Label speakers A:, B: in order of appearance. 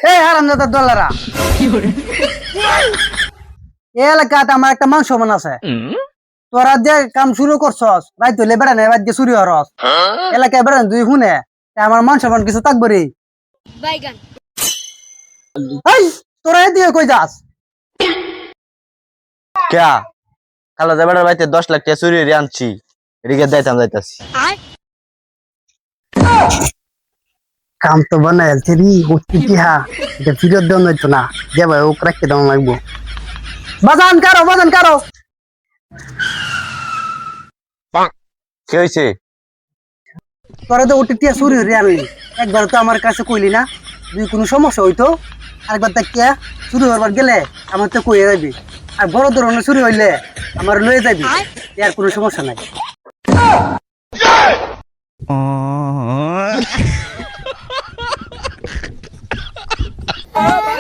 A: হে হারামজাদার দলারা, এই এলাকাতে আমার একটা মান সম্মান আছে। তোরা যে কাম শুরু করছস রাইত হইলে বেড়ানে রাত দিয়ে চুরি হরস এলাকায় বেড়ান তুই শুনে আমার মান সম্মান কিছু থাকবো রে।
B: বাইগান
A: এই তোরা এদিকে কই যাস?
C: ক্যা খালা যাবার বাড়িতে 10 লাখ টাকা চুরি করে আনছি, এদিকে যাইতাছি।
A: কাম তো বানাই রি উঠতি কি হা এটা ফিরত দেন হইতো না, যে ভাই ওক রাখতে দাম লাগবো। বাজান কারো
C: কি হয়েছে?
A: তোরা তো ওটিটি চুরি হয়ে আনলি, একবার তো আমার কাছে কইলি না তুই কোনো সমস্যা হইতো, আরেকবার দেখিয়া চুরি হবার গেলে আমার তো কইয়ে যাবি, আর বড় ধরনের চুরি হইলে আমার লয়ে যাবি, এর কোনো সমস্যা নাই।
D: Oh